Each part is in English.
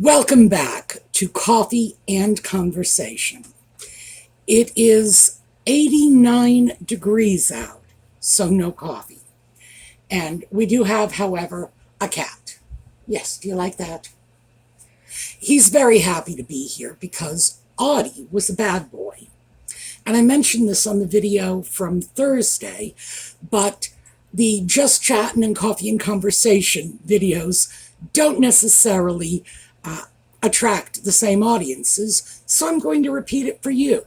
Welcome back to Coffee and Conversation. It is 89 degrees out, so no coffee. And we do have, however, a cat. Yes, do you like that? He's very happy to be here because Audie was a bad boy. And I mentioned this on the video from Thursday, but the Just Chatting and Coffee and Conversation videos don't necessarily attract the same audiences, so I'm going to repeat it for you.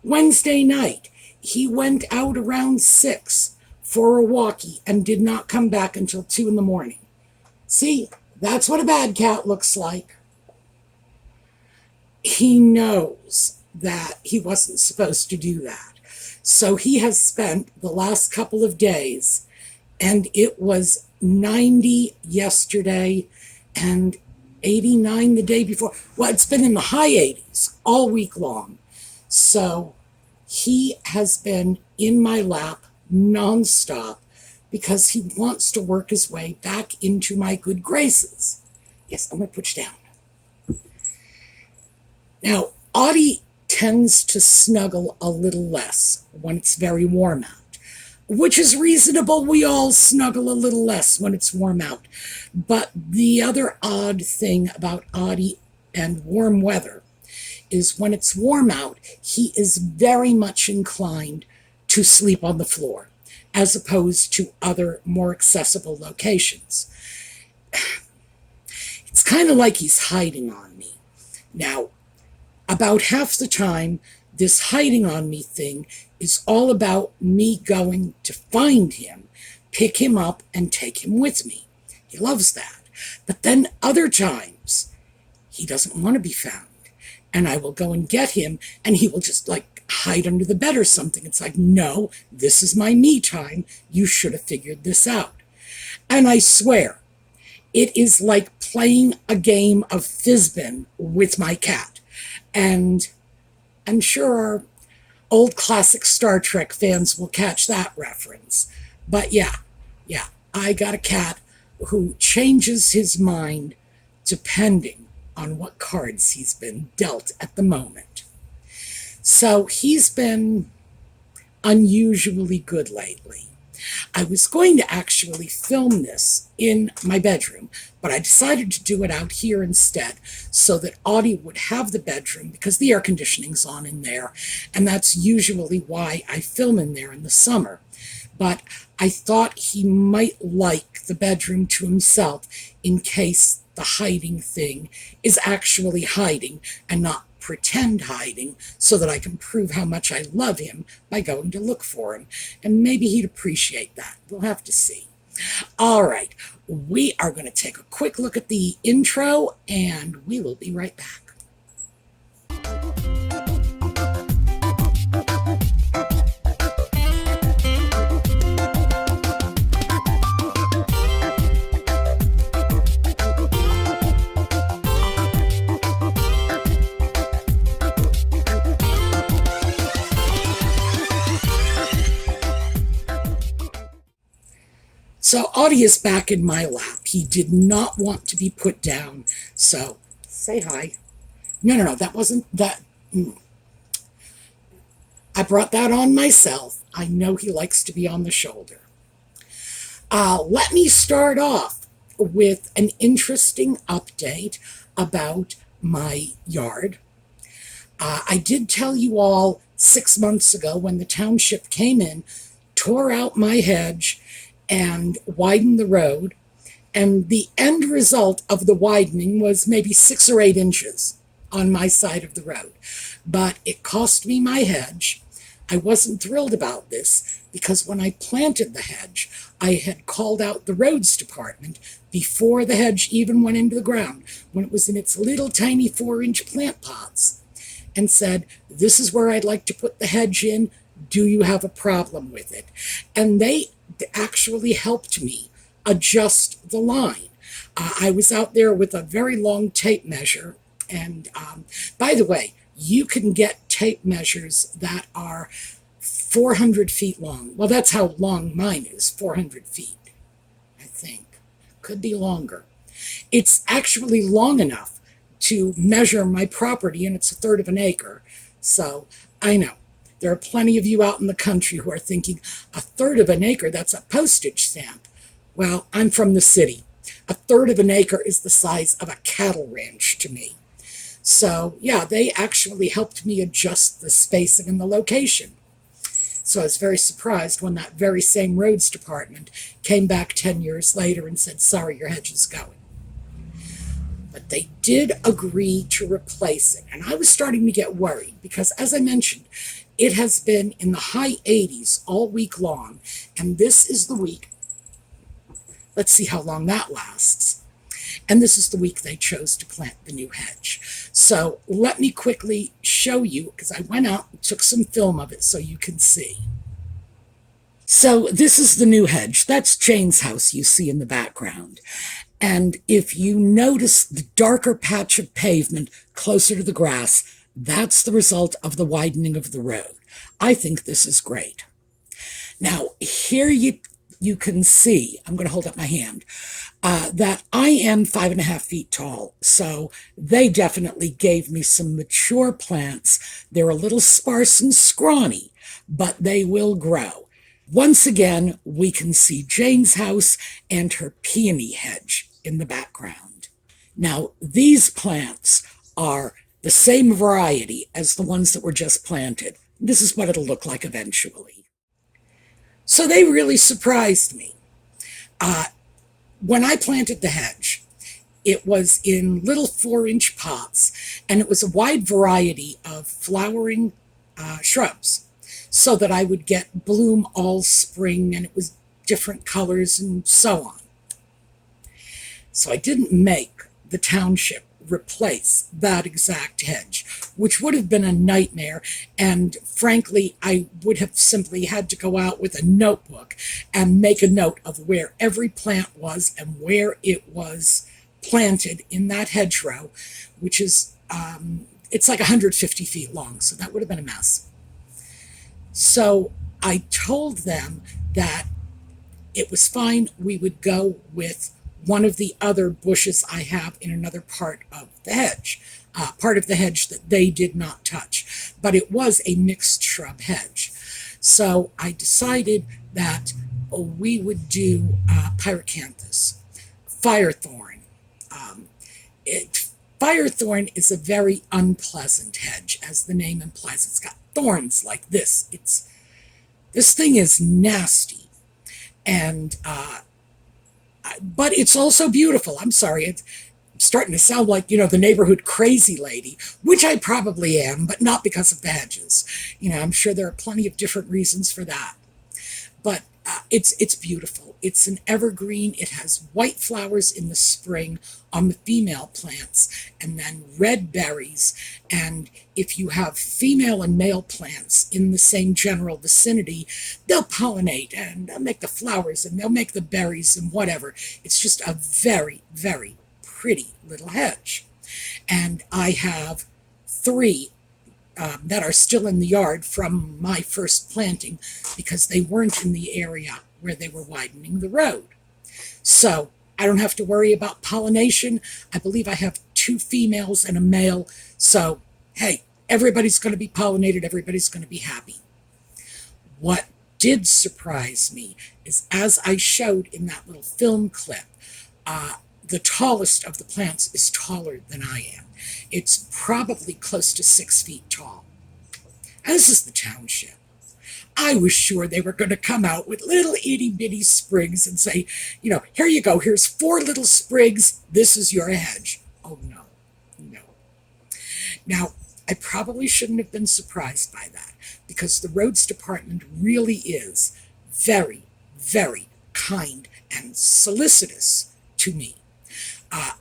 Wednesday night, he went out around 6 for a walkie and did not come back until 2 in the morning. See, that's what a bad cat looks like. He knows that he wasn't supposed to do that. So he has spent the last couple of days, and it was 90 yesterday and 89 the day before. Well, it's been in the high 80s all week long. So he has been in my lap nonstop because he wants to work his way back into my good graces. Yes, I'm going to put you down. Now, Audie tends to snuggle a little less when it's very warm out, which is reasonable. We all snuggle a little less when it's warm out. But the other odd thing about Audie and warm weather is when it's warm out, he is very much inclined to sleep on the floor, as opposed to other more accessible locations. It's kind of like he's hiding on me. Now, about half the time, this hiding on me thing is all about me going to find him, pick him up, and take him with me. He loves that. But then other times, he doesn't want to be found. And I will go and get him, and he will just hide under the bed or something. It's like, no, this is my me time. You should have figured this out. And I swear, it is like playing a game of Fizbin with my cat. And I'm sure our old classic Star Trek fans will catch that reference. But yeah, I got a cat who changes his mind depending on what cards he's been dealt at the moment. So he's been unusually good lately. I was going to actually film this in my bedroom, but I decided to do it out here instead so that Audie would have the bedroom because the air conditioning's on in there, and that's usually why I film in there in the summer. But I thought he might like the bedroom to himself in case the hiding thing is actually hiding and not pretend hiding, so that I can prove how much I love him by going to look for him. And maybe he'd appreciate that. We'll have to see. All right, we are going to take a quick look at the intro, and we will be right back. So Audie is back in my lap. He did not want to be put down. So say hi. No, that wasn't that. I brought that on myself. I know he likes to be on the shoulder. Let me start off with an interesting update about my yard. I did tell you all 6 months ago when the township came in, tore out my hedge, and widened the road, and the end result of the widening was maybe 6 or 8 inches on my side of the road. But it cost me my hedge. I wasn't thrilled about this because when I planted the hedge, I had called out the roads department before the hedge even went into the ground, when it was in its little tiny 4-inch plant pots, and said, this is where I'd like to put the hedge in. Do you have a problem with it? And they actually helped me adjust the line. I was out there with a very long tape measure, and by the way, you can get tape measures that are 400 feet long. Well, that's how long mine is, 400 feet, I think. Could be longer. It's actually long enough to measure my property, and it's 1/3 of an acre. So I know there are plenty of you out in the country who are thinking, 1/3 of an acre, that's a postage stamp. Well, I'm from the city. 1/3 of an acre is the size of a cattle ranch to me. So yeah, they actually helped me adjust the spacing and the location. So I was very surprised when that very same roads department came back 10 years later and said, sorry, your hedge is going. But they did agree to replace it. And I was starting to get worried because, as I mentioned, it has been in the high 80s all week long. And this is the week. Let's see how long that lasts. And this is the week they chose to plant the new hedge. So let me quickly show you, because I went out and took some film of it so you can see. So this is the new hedge. That's Jane's house you see in the background. And if you notice the darker patch of pavement closer to the grass, that's the result of the widening of the road. I think this is great. Now, here you can see, I'm going to hold up my hand, that I am 5.5 feet tall. So they definitely gave me some mature plants. They're a little sparse and scrawny, but they will grow. Once again, we can see Jane's house and her peony hedge in the background. Now, these plants are the same variety as the ones that were just planted. This is what it'll look like eventually. So they really surprised me. When I planted the hedge, it was in little 4-inch pots, and it was a wide variety of flowering shrubs, so that I would get bloom all spring, and it was different colors and so on. So I didn't make the township replace that exact hedge, which would have been a nightmare. And frankly, I would have simply had to go out with a notebook and make a note of where every plant was and where it was planted in that hedgerow, which is, it's like 150 feet long. So that would have been a mess. So I told them that it was fine. We would go with one of the other bushes I have in another part of the hedge that they did not touch. But it was a mixed shrub hedge. So I decided that we would do pyracanthus, firethorn. Firethorn is a very unpleasant hedge, as the name implies. It's got thorns like this. This thing is nasty. And but it's also beautiful. I'm sorry, it's starting to sound like, the neighborhood crazy lady, which I probably am, but not because of the hedges. I'm sure there are plenty of different reasons for that. But it's beautiful. It's an evergreen. It has white flowers in the spring on the female plants, and then red berries. And if you have female and male plants in the same general vicinity, they'll pollinate and they'll make the flowers and they'll make the berries and whatever. It's just a very, very pretty little hedge. And I have 3 that are still in the yard from my first planting, because they weren't in the area where they were widening the road. So I don't have to worry about pollination. I believe I have 2 females and a male. So, hey, everybody's going to be pollinated. Everybody's going to be happy. What did surprise me is, as I showed in that little film clip, the tallest of the plants is taller than I am. It's probably close to 6 feet tall. And this is the township. I was sure they were going to come out with little itty-bitty sprigs and say, here you go, here's 4 little sprigs, this is your hedge. Oh, no. Now, I probably shouldn't have been surprised by that, because the roads department really is very, very kind and solicitous to me.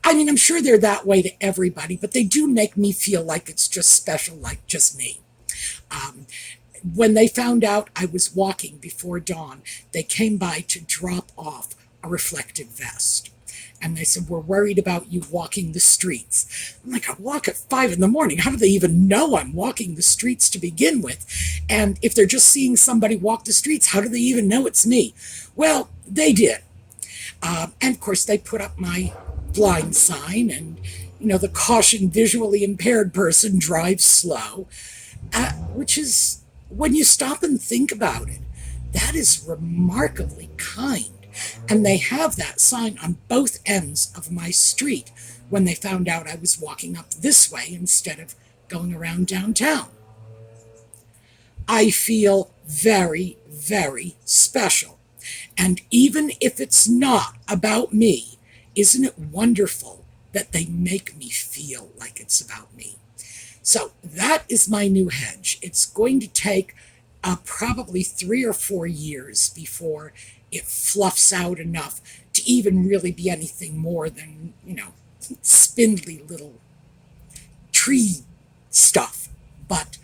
I'm sure they're that way to everybody, but they do make me feel like it's just special, like just me. When they found out I was walking before dawn, they came by to drop off a reflective vest. And they said, we're worried about you walking the streets. I'm like, I walk at 5 in the morning. How do they even know I'm walking the streets to begin with? And if they're just seeing somebody walk the streets, how do they even know it's me? Well, they did. And of course, they put up my blind sign, and the caution visually impaired person drives slow, which is, when you stop and think about it, that is remarkably kind. And they have that sign on both ends of my street when they found out I was walking up this way instead of going around downtown. I feel very, very special. And even if it's not about me, isn't it wonderful that they make me feel like it's about me? So that is my new hedge. It's going to take probably 3 or 4 years before it fluffs out enough to even really be anything more than, spindly little tree stuff. But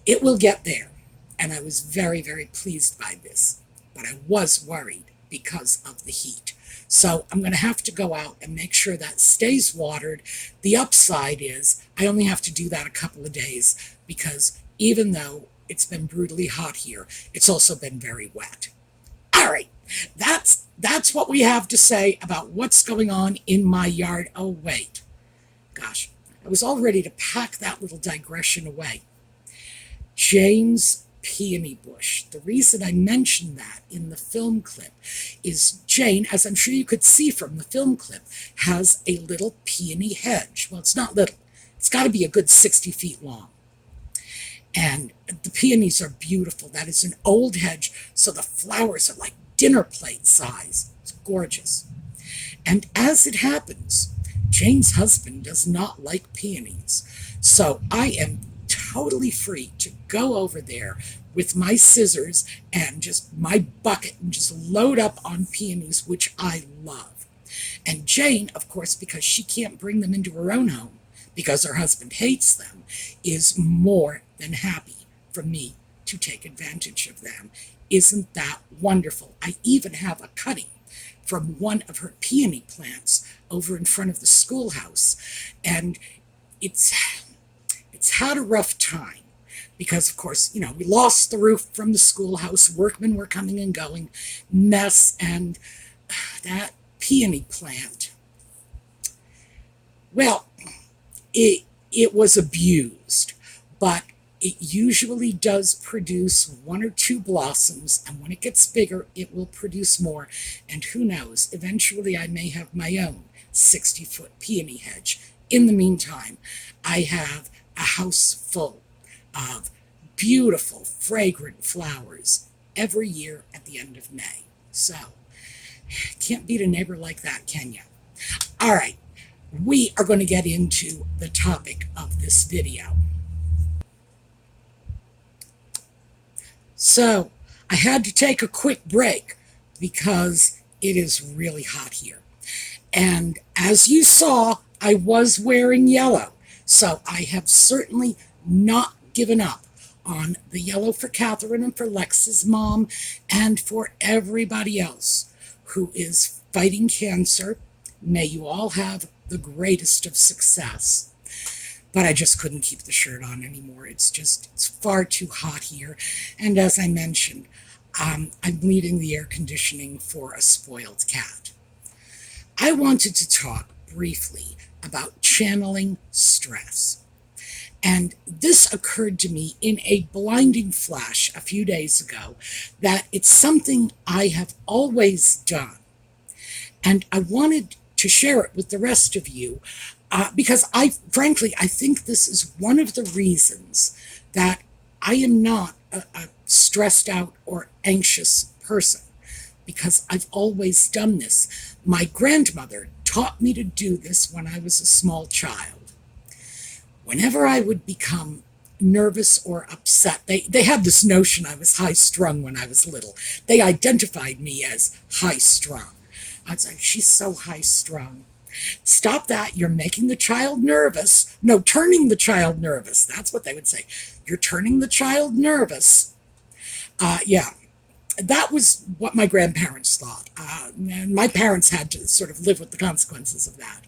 it will get there. And I was very, very pleased by this. But I was worried because of the heat. So I'm going to have to go out and make sure that stays watered. The upside is I only have to do that a couple of days, because even though it's been brutally hot here, it's also been very wet. All right, that's what we have to say about what's going on in my yard. Oh, wait. Gosh, I was all ready to pack that little digression away. Jane's peony bush. The reason I mentioned that in the film clip is Jane, as I'm sure you could see from the film clip, has a little peony hedge. Well, it's not little. It's got to be a good 60 feet long. And the peonies are beautiful. That is an old hedge, so the flowers are like dinner plate size. It's gorgeous. And as it happens, Jane's husband does not like peonies. So I am totally free to go over there with my scissors and just my bucket and just load up on peonies, which I love. And Jane, of course, because she can't bring them into her own home because her husband hates them, is more than happy for me to take advantage of them. Isn't that wonderful? I even have a cutting from one of her peony plants over in front of the schoolhouse, and it's had a rough time because, of course, we lost the roof from the schoolhouse, workmen were coming and going, mess, and that peony plant, well, it was abused, but it usually does produce 1 or 2 blossoms, and when it gets bigger, it will produce more, and who knows, eventually I may have my own 60-foot peony hedge. In the meantime, I have a house full of beautiful, fragrant flowers every year at the end of May. So, can't beat a neighbor like that, can you? All right, we are going to get into the topic of this video. So, I had to take a quick break because it is really hot here. And as you saw, I was wearing yellow. So I have certainly not given up on the yellow for Catherine and for Lex's mom and for everybody else who is fighting cancer. May you all have the greatest of success. But I just couldn't keep the shirt on anymore. It's far too hot here. And as I mentioned, I'm leaving the air conditioning for a spoiled cat. I wanted to talk briefly about channeling stress. And this occurred to me in a blinding flash a few days ago, that it's something I have always done. And I wanted to share it with the rest of you because I think this is one of the reasons that I am not a stressed out or anxious person, because I've always done this. My grandmother taught me to do this when I was a small child. Whenever I would become nervous or upset, they had this notion I was high-strung when I was little. They identified me as high-strung. I was like, she's so high-strung. Stop that, you're making the child nervous. No, turning the child nervous. That's what they would say. You're turning the child nervous. That was what my grandparents thought. And my parents had to sort of live with the consequences of that.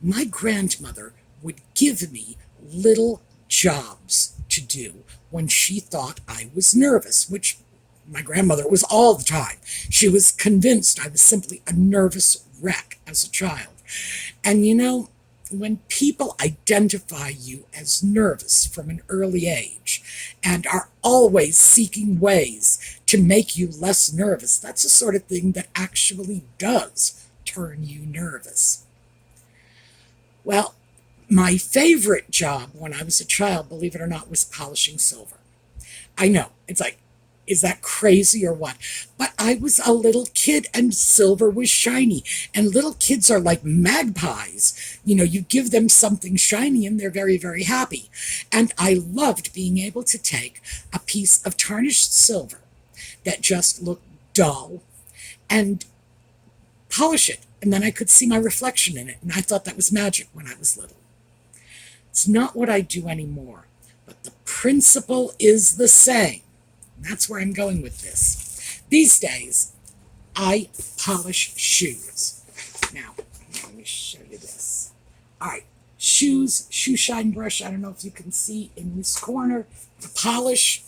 My grandmother would give me little jobs to do when she thought I was nervous, which my grandmother was all the time. She was convinced I was simply a nervous wreck as a child. And you know, when people identify you as nervous from an early age and are always seeking ways to make you less nervous, that's the sort of thing that actually does turn you nervous. Well, my favorite job when I was a child, believe it or not, was polishing silver. I know, it's like, is that crazy or what? But I was a little kid and silver was shiny. And little kids are like magpies. You know, you give them something shiny and they're very, very happy. And I loved being able to take a piece of tarnished silver that just looked dull and polish it. And then I could see my reflection in it. And I thought that was magic when I was little. It's not what I do anymore, but the principle is the same. That's where I'm going with this. These days, I polish shoes. Now, let me show you this. All right, shoes, shoe shine brush. I don't know if you can see in this corner, the polish.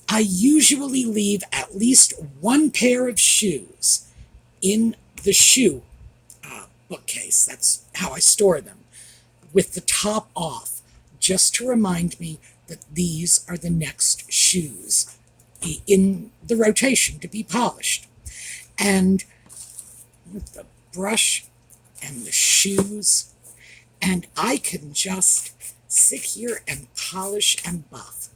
I usually leave at least one pair of shoes in the shoe bookcase. That's how I store them, with the top off, just to remind me that these are the next shoes in the rotation to be polished. And with the brush and the shoes, and I can just sit here and polish and buff.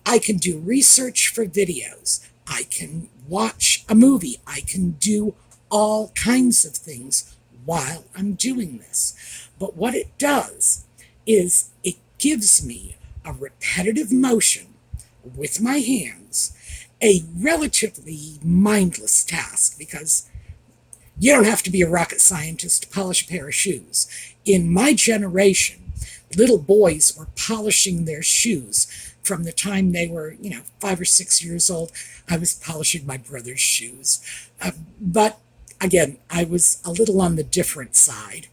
I can do research for videos. I can watch a movie. I can do all kinds of things while I'm doing this. But what it does is it gives me a repetitive motion with my hands, a relatively mindless task, because you don't have to be a rocket scientist to polish a pair of shoes. In my generation, little boys were polishing their shoes from the time they were, 5 or 6 years old. I was polishing my brother's shoes. But again, I was a little on the different side.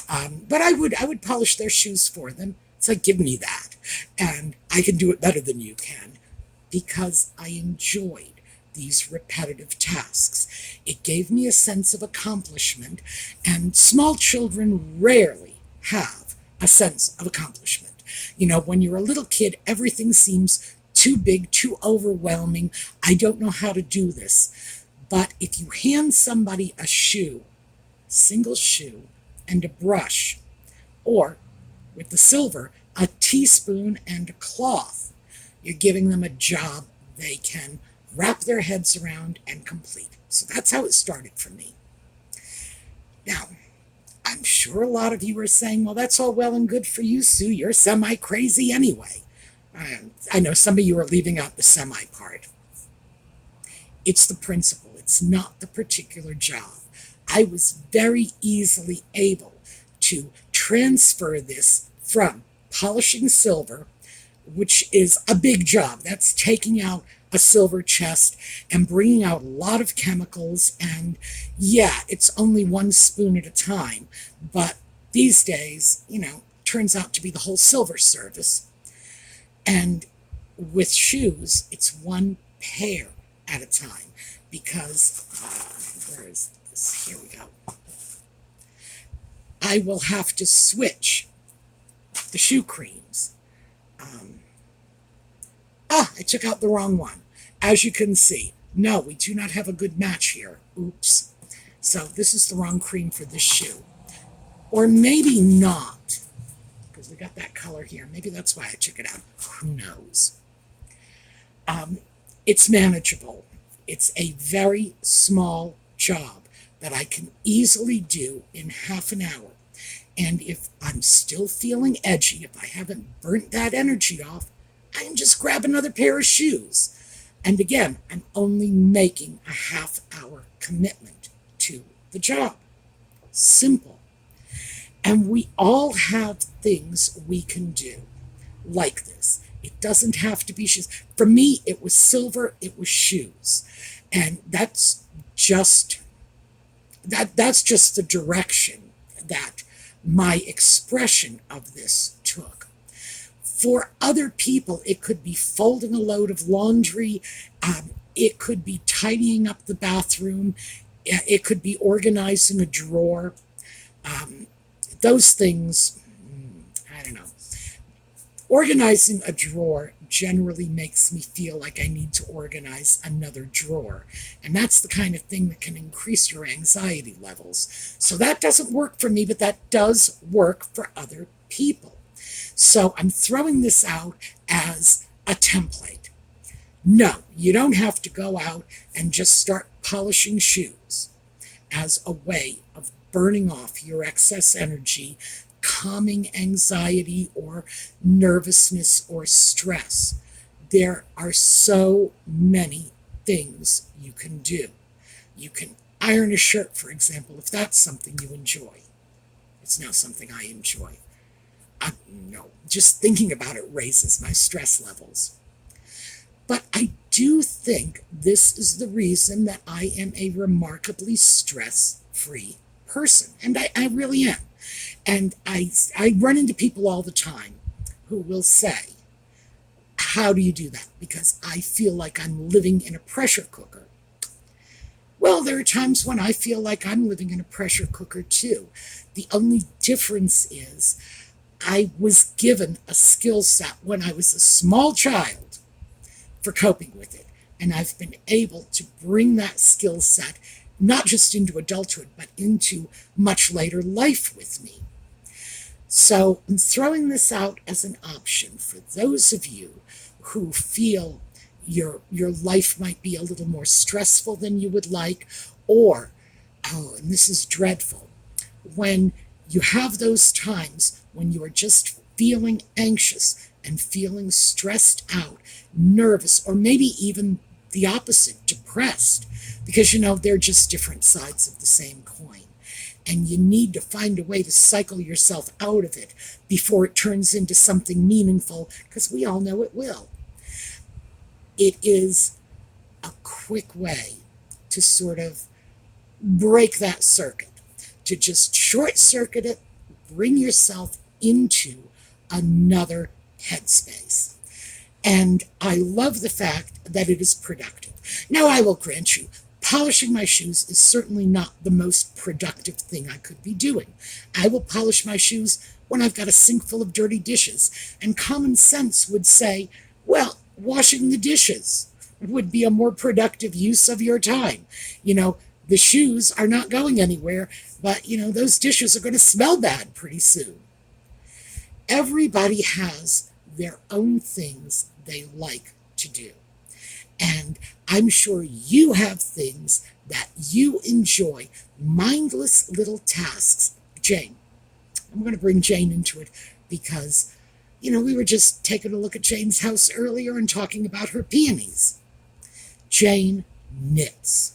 But I would polish their shoes for them. It's like, give me that. And I can do it better than you can, because I enjoyed these repetitive tasks. It gave me a sense of accomplishment, and small children rarely have a sense of accomplishment. You know, when you're a little kid, everything seems too big, too overwhelming. I don't know how to do this. But if you hand somebody a shoe, single shoe, and a brush, or with the silver, a teaspoon and a cloth, you're giving them a job they can wrap their heads around and complete. So that's how it started for me. Now, I'm sure a lot of you are saying, well, that's all well and good for you, Sue. You're semi-crazy anyway. I know some of you are leaving out the semi part. It's the principle. It's not the particular job. I was very easily able to transfer this from polishing silver, which is a big job. That's taking out a silver chest and bringing out a lot of chemicals. And yeah, it's only one spoon at a time. But these days, turns out to be the whole silver service. And with shoes, it's one pair at a time, because, where is this? Here we go. I will have to switch the shoe creams. I took out the wrong one. As you can see, no, we do not have a good match here. Oops. So this is the wrong cream for this shoe. Or maybe not, because we got that color here. Maybe that's why I took it out. Who knows? It's manageable. It's a very small job that I can easily do in half an hour. And if I'm still feeling edgy, if I haven't burnt that energy off, I can just grab another pair of shoes. And again, I'm only making a half-hour commitment to the job. Simple. And we all have things we can do like this. It doesn't have to be shoes. For me, it was silver, it was shoes. And that's just the direction that my expression of this took. For other people, it could be folding a load of laundry. It could be tidying up the bathroom. It could be organizing a drawer. Those things, I don't know. Organizing a drawer generally makes me feel like I need to organize another drawer. And that's the kind of thing that can increase your anxiety levels. So that doesn't work for me, but that does work for other people. So I'm throwing this out as a template. No, you don't have to go out and just start polishing shoes as a way of burning off your excess energy, calming anxiety or nervousness or stress. There are so many things you can do. You can iron a shirt, for example, if that's something you enjoy. It's not something I enjoy. No, just thinking about it raises my stress levels. But I do think this is the reason that I am a remarkably stress-free person. And I really am. And I run into people all the time who will say, how do you do that? Because I feel like I'm living in a pressure cooker. Well, there are times when I feel like I'm living in a pressure cooker too. The only difference is I was given a skill set when I was a small child for coping with it. And I've been able to bring that skill set not just into adulthood, but into much later life with me. So I'm throwing this out as an option for those of you who feel your life might be a little more stressful than you would like, or, and this is dreadful, when you have those times when you are just feeling anxious and feeling stressed out, nervous, or maybe even the opposite, depressed, because they're just different sides of the same coin. And you need to find a way to cycle yourself out of it before it turns into something meaningful, because we all know it will. It is a quick way to sort of break that circuit, to just short circuit it, bring yourself into another headspace. And I love the fact that it is productive. Now, I will grant you, polishing my shoes is certainly not the most productive thing I could be doing. I will polish my shoes when I've got a sink full of dirty dishes. And common sense would say, well, washing the dishes would be a more productive use of your time. The shoes are not going anywhere, but, those dishes are going to smell bad pretty soon. Everybody has their own things they like to do. And I'm sure you have things that you enjoy, mindless little tasks. Jane, I'm going to bring Jane into it because, we were just taking a look at Jane's house earlier and talking about her peonies. Jane knits.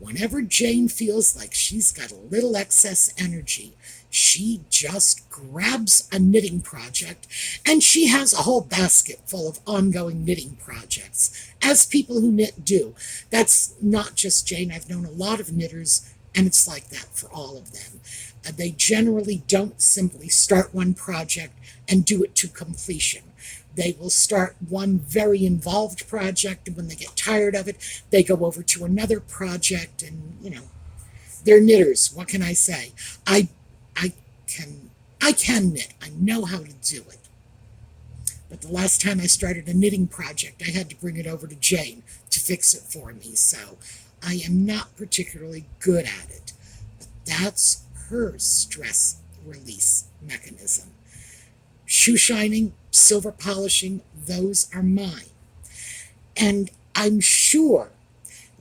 Whenever Jane feels like she's got a little excess energy, she just grabs a knitting project, and she has a whole basket full of ongoing knitting projects, as people who knit do. That's not just Jane. I've known a lot of knitters, and it's like that for all of them. They generally don't simply start one project and do it to completion. They will start one very involved project, and when they get tired of it, they go over to another project, and, they're knitters. What can I say? I can knit. I know how to do it. But the last time I started a knitting project, I had to bring it over to Jane to fix it for me, so I am not particularly good at it. But that's her stress release mechanism. Shoe shining, silver polishing, those are mine. And I'm sure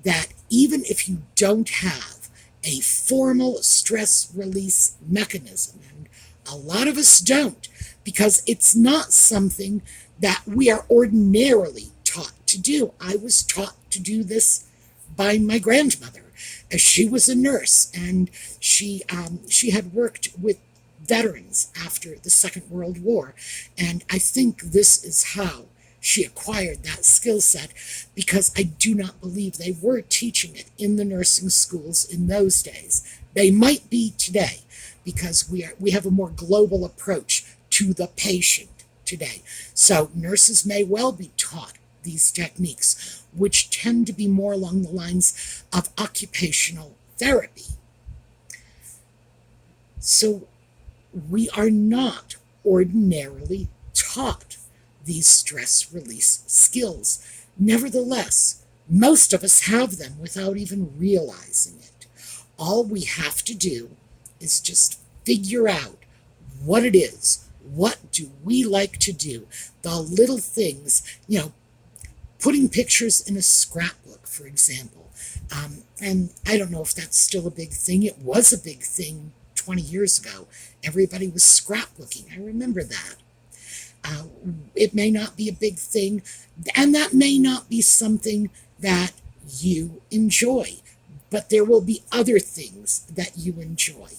that even if you don't have a formal stress release mechanism, and a lot of us don't, because it's not something that we are ordinarily taught to do. I was taught to do this by my grandmother, as she was a nurse, and she had worked with veterans after the Second World War, and I think this is how she acquired that skill set, because I do not believe they were teaching it in the nursing schools in those days. They might be today, because we have a more global approach to the patient today. So nurses may well be taught these techniques, which tend to be more along the lines of occupational therapy. So we are not ordinarily taught these stress release skills. Nevertheless, most of us have them without even realizing it. All we have to do is just figure out what it is. What do we like to do? The little things, putting pictures in a scrapbook, for example. And I don't know if that's still a big thing. It was a big thing 20 years ago. Everybody was scrapbooking. I remember that. It may not be a big thing, and that may not be something that you enjoy, but there will be other things that you enjoy.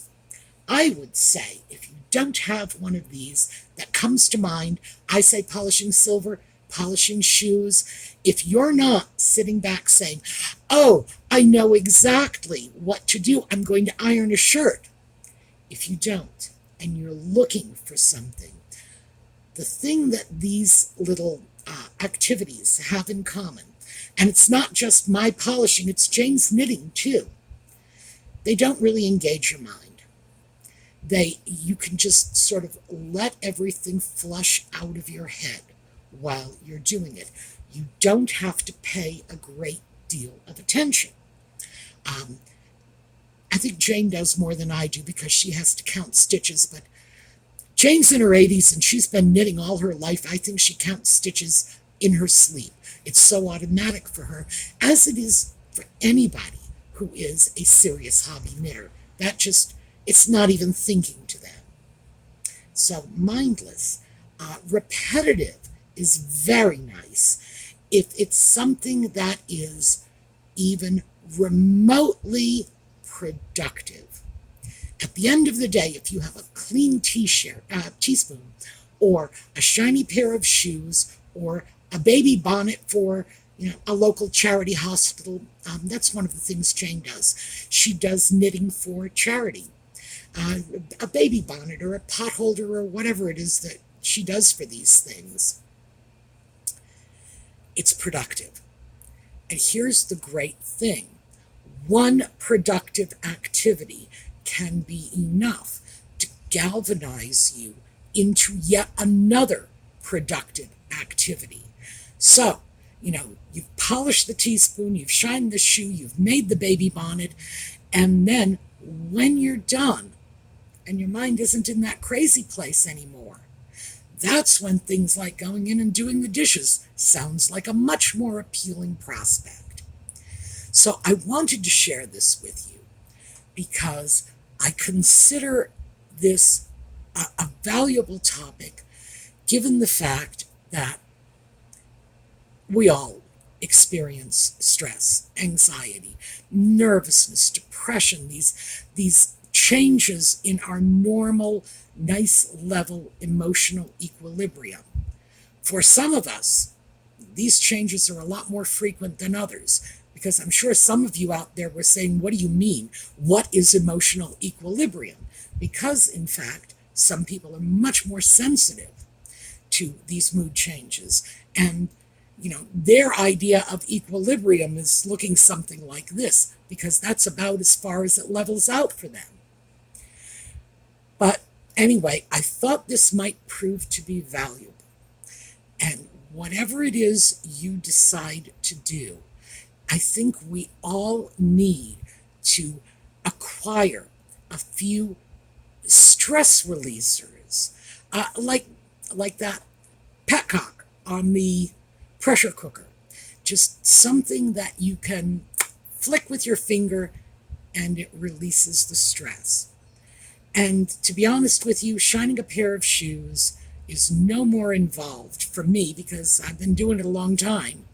I would say, if you don't have one of these that comes to mind, I say polishing silver, polishing shoes. If you're not sitting back saying, oh, I know exactly what to do, I'm going to iron a shirt. If you don't, and you're looking for something, the thing that these little activities have in common, and it's not just my polishing, it's Jane's knitting too, they don't really engage your mind. You can just sort of let everything flush out of your head while you're doing it. You don't have to pay a great deal of attention. I think Jane does more than I do because she has to count stitches, but Jane's in her 80s and she's been knitting all her life. I think she counts stitches in her sleep. It's so automatic for her, as it is for anybody who is a serious hobby knitter. It's not even thinking to them. So mindless, repetitive is very nice if it's something that is even remotely productive. At the end of the day, if you have a clean teaspoon, or a shiny pair of shoes, or a baby bonnet for a local charity hospital, that's one of the things Jane does. She does knitting for charity. A baby bonnet or a pot holder or whatever it is that she does for these things. It's productive. And here's the great thing. One productive activity can be enough to galvanize you into yet another productive activity. So, you've polished the teaspoon, you've shined the shoe, you've made the baby bonnet, and then when you're done, and your mind isn't in that crazy place anymore, that's when things like going in and doing the dishes sounds like a much more appealing prospect. So I wanted to share this with you because I consider this a valuable topic, given the fact that we all experience stress, anxiety, nervousness, depression, these changes in our normal, nice level emotional equilibrium. For some of us, these changes are a lot more frequent than others, because I'm sure some of you out there were saying, what do you mean? What is emotional equilibrium? Because, in fact, some people are much more sensitive to these mood changes. And, their idea of equilibrium is looking something like this, because that's about as far as it levels out for them. But anyway, I thought this might prove to be valuable. And whatever it is you decide to do, I think we all need to acquire a few stress releasers, like that petcock on the pressure cooker. Just something that you can flick with your finger and it releases the stress. And to be honest with you, shining a pair of shoes is no more involved for me, because I've been doing it a long time,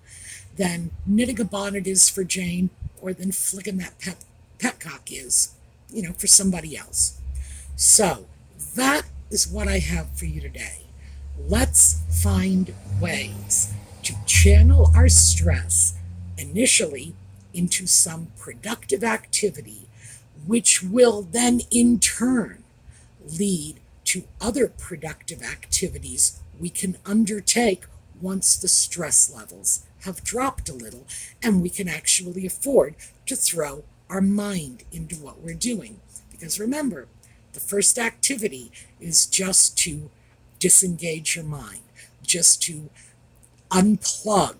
than knitting a bonnet is for Jane, or than flicking that petcock is, for somebody else. So that is what I have for you today. Let's find ways to channel our stress initially into some productive activity, which will then in turn lead to other productive activities we can undertake once the stress levels have dropped a little and we can actually afford to throw our mind into what we're doing. Because remember, the first activity is just to disengage your mind, just to unplug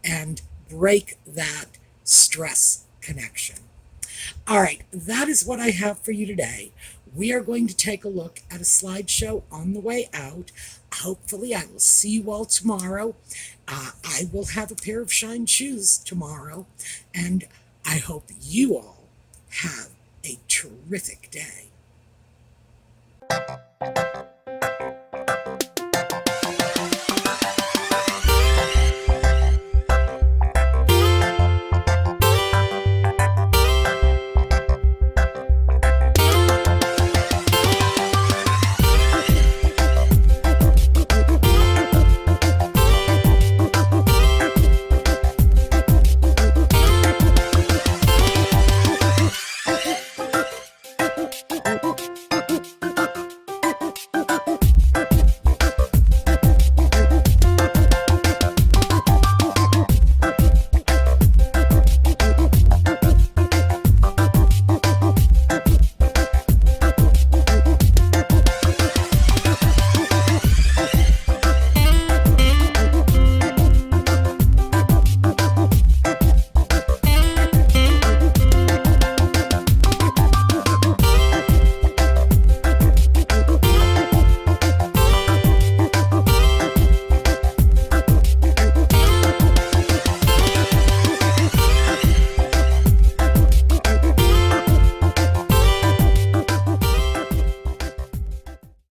and break that stress connection. All right, that is what I have for you today. We are going to take a look at a slideshow on the way out. Hopefully, I will see you all tomorrow. I will have a pair of shine shoes tomorrow, and I hope you all have a terrific day.